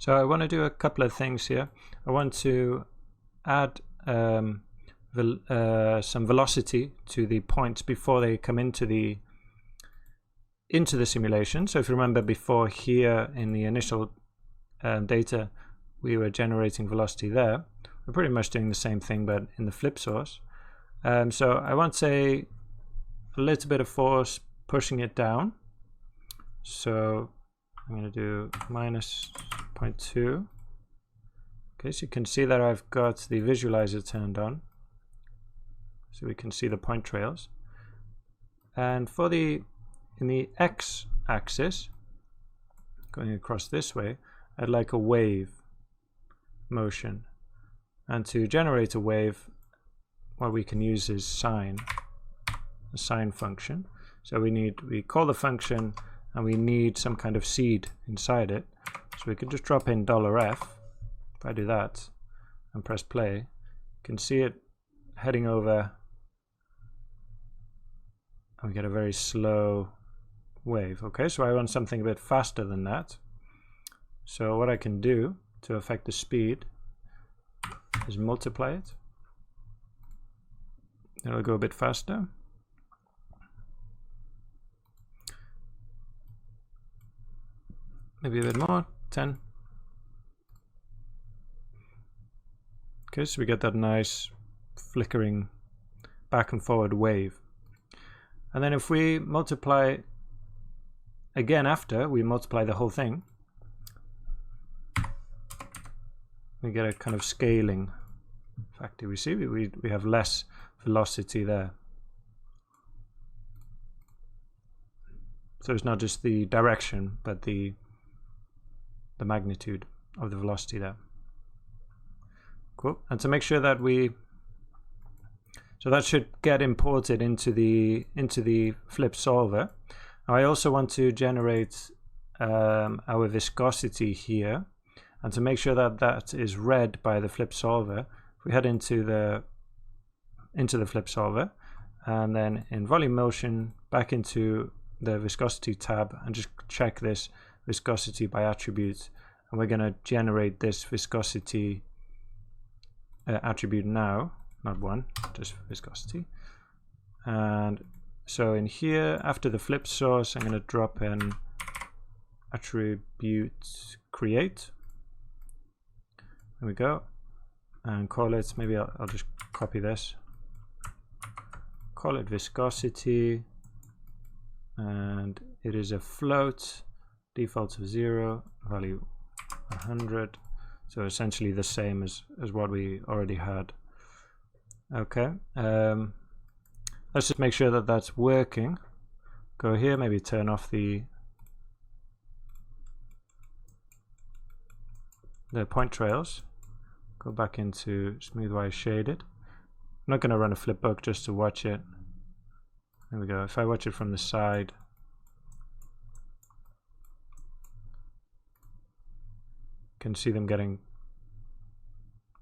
So I want to do a couple of things here. I want to add some velocity to the points before they come into the simulation. So if you remember before, here in the initial data we were generating velocity there. We're pretty much doing the same thing but in the flip source. So I want, say, a little bit of force pushing it down. So I'm going to do minus 0.2. Okay, so you can see that I've got the visualizer turned on, so we can see the point trails. And for in the x-axis, going across this way, I'd like a wave motion. And to generate a wave, what we can use is sine, a sine function. So we call the function and we need some kind of seed inside it. So we can just drop in $f. If I do that and press play, you can see it heading over and we get a very slow wave. Okay, so I want something a bit faster than that. So what I can do to affect the speed is multiply it. It'll go a bit faster. Maybe a bit more, 10. Okay, so we get that nice flickering back and forward wave. And then if we multiply again after we multiply the whole thing, we get a kind of scaling factor. We see we have less velocity there. So it's not just the direction but the magnitude of the velocity there. Cool. And to make sure that so that should get imported into the flip solver. Now I also want to generate our viscosity here, and to make sure that that is read by the flip solver, if we head into the flip solver and then in volume motion back into the viscosity tab and just check this viscosity by attribute, and we're going to generate this viscosity attribute now, not one, just viscosity. And so in here after the flip source I'm going to drop in attribute create. There we go, and call it, maybe I'll just copy this, call it viscosity, and it is a float, default of 0, value 100, so essentially the same as what we already had. Okay, let's just make sure that that's working. Go here, maybe turn off the point trails, go back into smoothwise shaded. I'm not going to run a flipbook just to watch it. There we go. If I watch it from the side, you can see them getting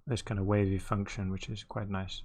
this kind of wavy function, which is quite nice.